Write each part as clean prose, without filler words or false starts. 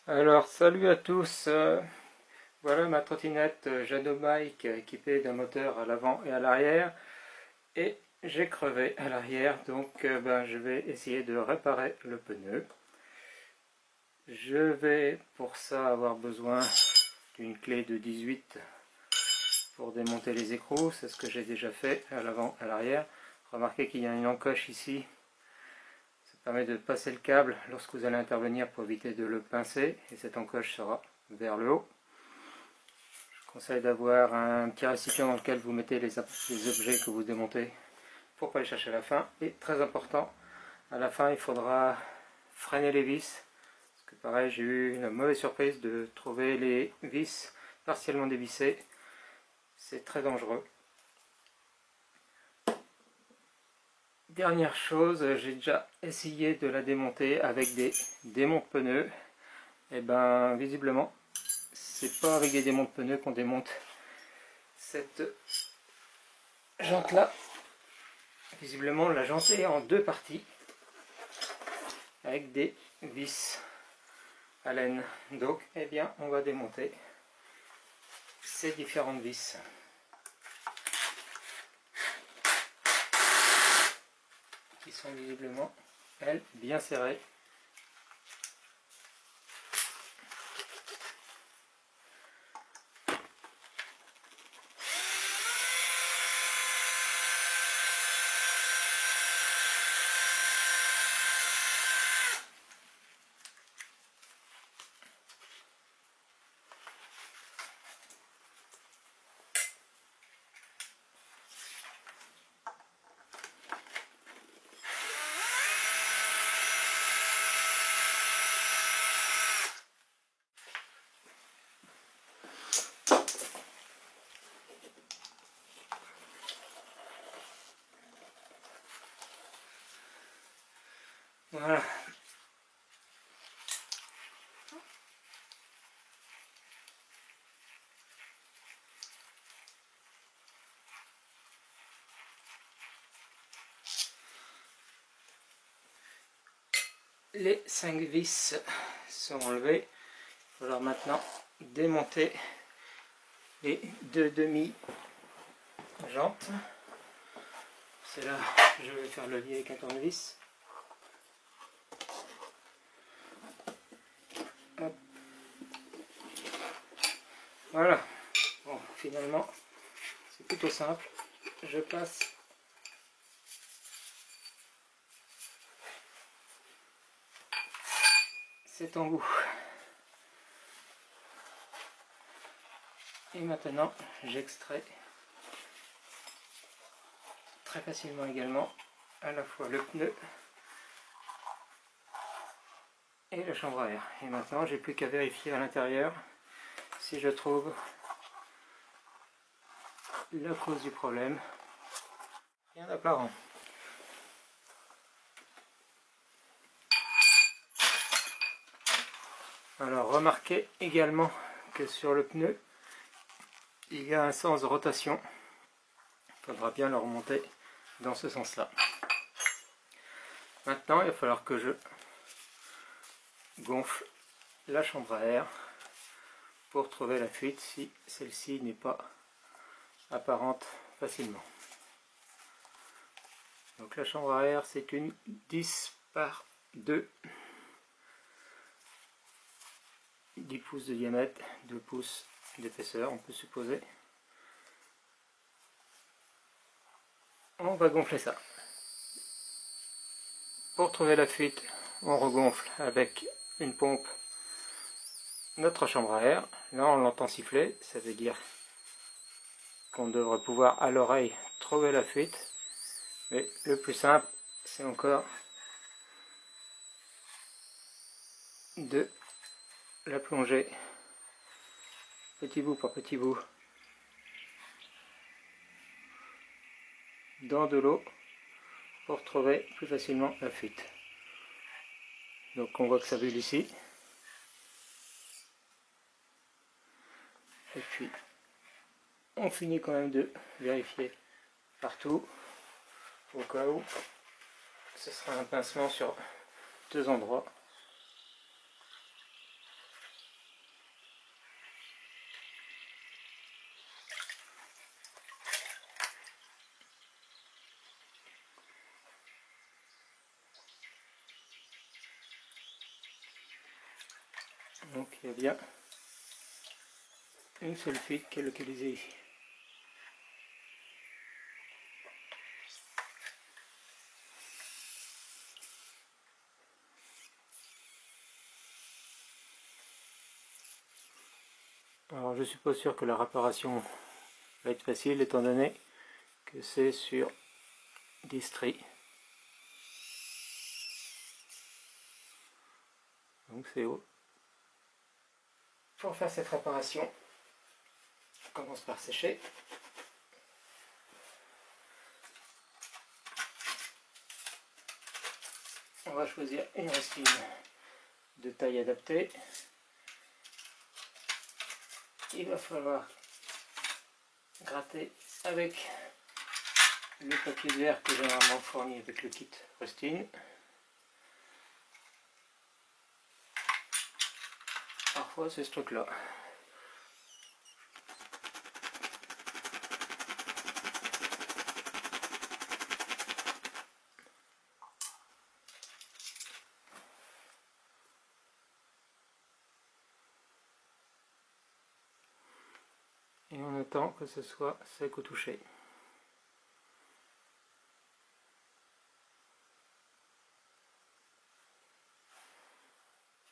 Alors, salut à tous. Voilà ma trottinette Jadomike équipée d'un moteur à l'avant et à l'arrière. Et j'ai crevé à l'arrière, donc je vais essayer de réparer le pneu. Je vais pour ça avoir besoin d'une clé de 18 pour démonter les écrous. C'est ce que j'ai déjà fait à l'avant et à l'arrière. Remarquez qu'il y a une encoche ici. Ça permet de passer le câble lorsque vous allez intervenir pour éviter de le pincer. Et cette encoche sera vers le haut. Conseil d'avoir un petit récipient dans lequel vous mettez les objets que vous démontez pour ne pas les chercher à la fin. Et très important, à la fin il faudra freiner les vis. Parce que pareil, j'ai eu une mauvaise surprise de trouver les vis partiellement dévissées. C'est très dangereux. Dernière chose, j'ai déjà essayé de la démonter avec des démonte pneus. Et ben visiblement, c'est pas avec des démonte pneus qu'on démonte cette jante là. Visiblement la jante est en deux parties avec des vis à laine. Donc eh bien on va démonter ces différentes vis qui sont visiblement elles bien serrées. Voilà. Les 5 vis sont enlevées. Il va falloir maintenant démonter les deux demi-jantes. C'est là que je vais faire le lien avec un tournevis. Hop. Voilà. Bon, finalement, c'est plutôt simple. Je passe cet embout. Et maintenant, j'extrais très facilement également à la fois le pneu et la chambre à air. Et maintenant, j'ai plus qu'à vérifier à l'intérieur si je trouve la cause du problème. Rien d'apparent. Alors, remarquez également que sur le pneu, il y a un sens de rotation. Il faudra bien le remonter dans ce sens-là. Maintenant, il va falloir que je gonfle la chambre à air pour trouver la fuite si celle-ci n'est pas apparente facilement. Donc la chambre à air, c'est une 10 par 2, 10 pouces de diamètre, 2 pouces d'épaisseur, on peut supposer. On va gonfler ça. Pour trouver la fuite, on regonfle avec une pompe notre chambre à air. Là, on l'entend siffler, ça veut dire qu'on devrait pouvoir à l'oreille trouver la fuite. Mais le plus simple, c'est encore de la plonger petit bout par petit bout dans de l'eau pour trouver plus facilement la fuite. Donc on voit que ça bulle ici. Et puis on finit quand même de vérifier partout au cas où. Ce sera un pincement sur deux endroits. Donc il y a bien une seule fuite qui est localisée ici. Alors je suis pas sûr que la réparation va être facile étant donné que c'est sur distri. Donc c'est haut. Pour faire cette réparation, je commence par sécher. On va choisir une rustine de taille adaptée. Il va falloir gratter avec le papier de verre que j'ai normalement fourni avec le kit rustine. Parfois c'est ce truc là. Et on attend que ce soit sec au toucher.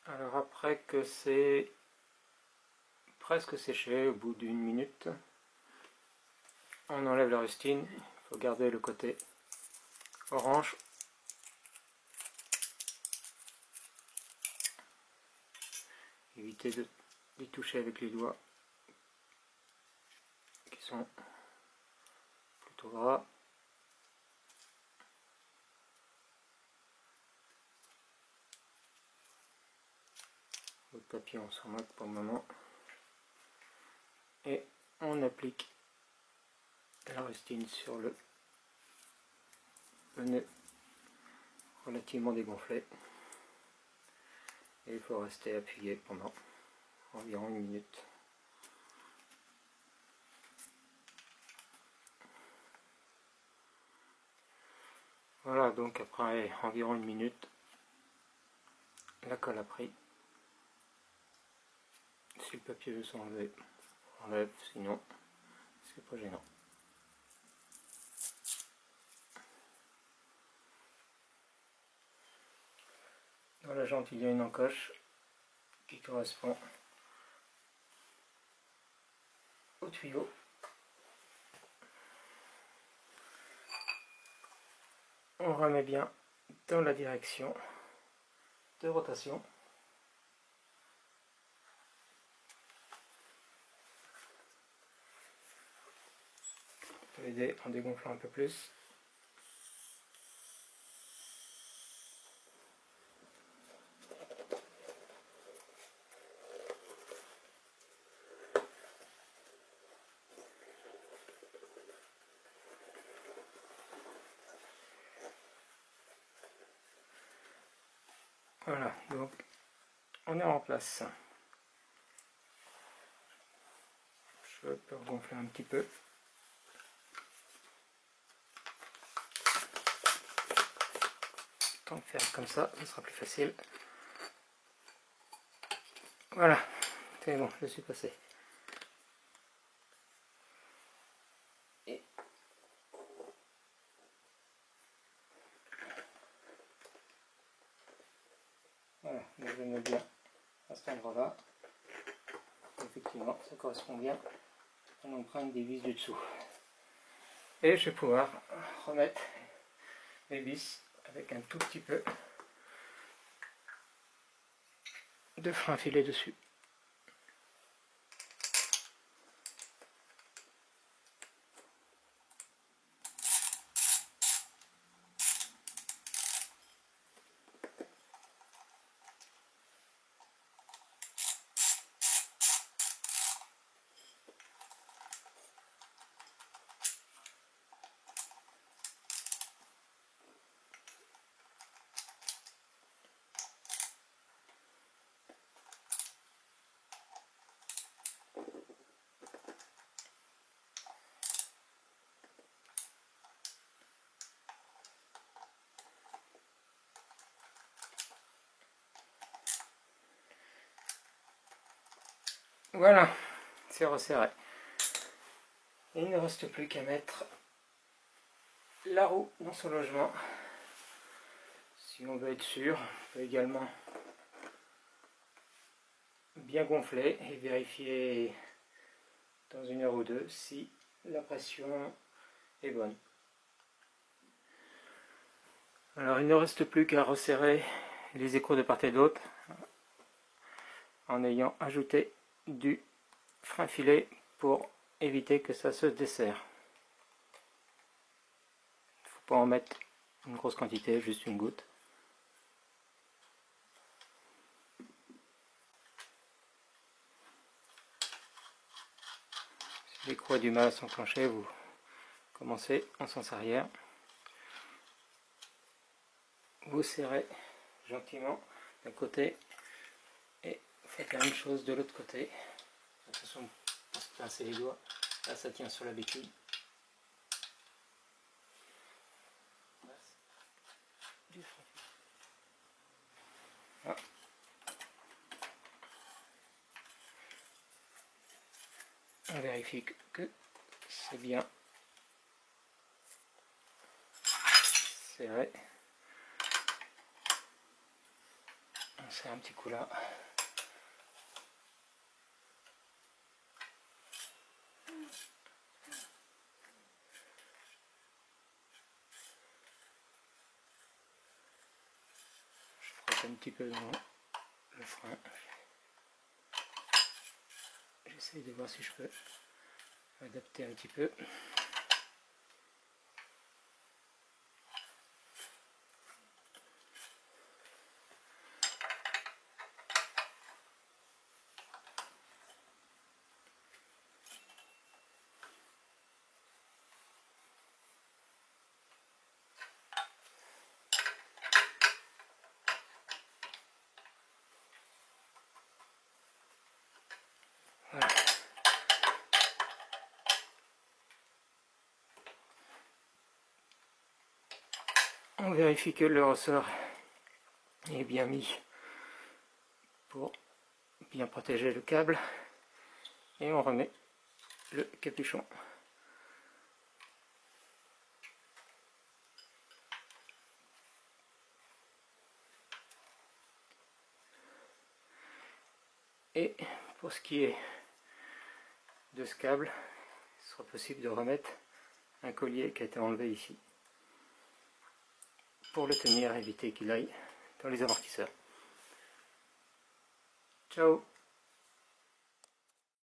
Alors après que c'est presque séché, au bout d'une minute, on enlève la rustine. Il faut garder le côté orange. Éviter d'y toucher avec les doigts qui sont plutôt gras. Le papier on s'en moque pour le moment. Et on applique la rustine sur le nœud relativement dégonflé. Et il faut rester appuyé pendant environ une minute. Voilà, donc après environ une minute, la colle a pris. Si le papier veut s'enlever, on enlève, sinon c'est pas gênant. Dans la jante, il y a une encoche qui correspond au tuyau. On remet bien dans la direction de rotation. On peut aider en dégonflant un peu plus. Voilà, donc on est en place. Je peux regonfler un petit peu. Tant de faire comme ça, ce sera plus facile. Voilà, c'est bon, je suis passé. Et voilà, donc je mets bien à cet endroit-là. Effectivement, ça correspond bien à l'empreinte des vis du dessous. Et je vais pouvoir remettre les vis avec un tout petit peu de frein filé dessus. Voilà, c'est resserré. Et il ne reste plus qu'à mettre la roue dans son logement. Si on veut être sûr, on peut également bien gonfler et vérifier dans 1 heure ou 2 si la pression est bonne. Alors il ne reste plus qu'à resserrer les écrous de part et d'autre en ayant ajouté du frein filet pour éviter que ça se desserre. Il ne faut pas en mettre une grosse quantité, juste une goutte. Si l'écrou a du mal à s'enclencher, vous commencez en sens arrière. Vous serrez gentiment d'un côté et faites la même chose de l'autre côté. Attention à se pincer les doigts, là ça tient sur la béquille. Ah. On vérifie que c'est bien serré. On serre un petit coup là. Je frotte un petit peu dans le frein. J'essaie de voir si je peux adapter un petit peu. Voilà. On vérifie que le ressort est bien mis pour bien protéger le câble et on remet le capuchon. Et pour ce qui est de ce câble, il sera possible de remettre un collier qui a été enlevé ici pour le tenir et éviter qu'il aille dans les amortisseurs. Ciao!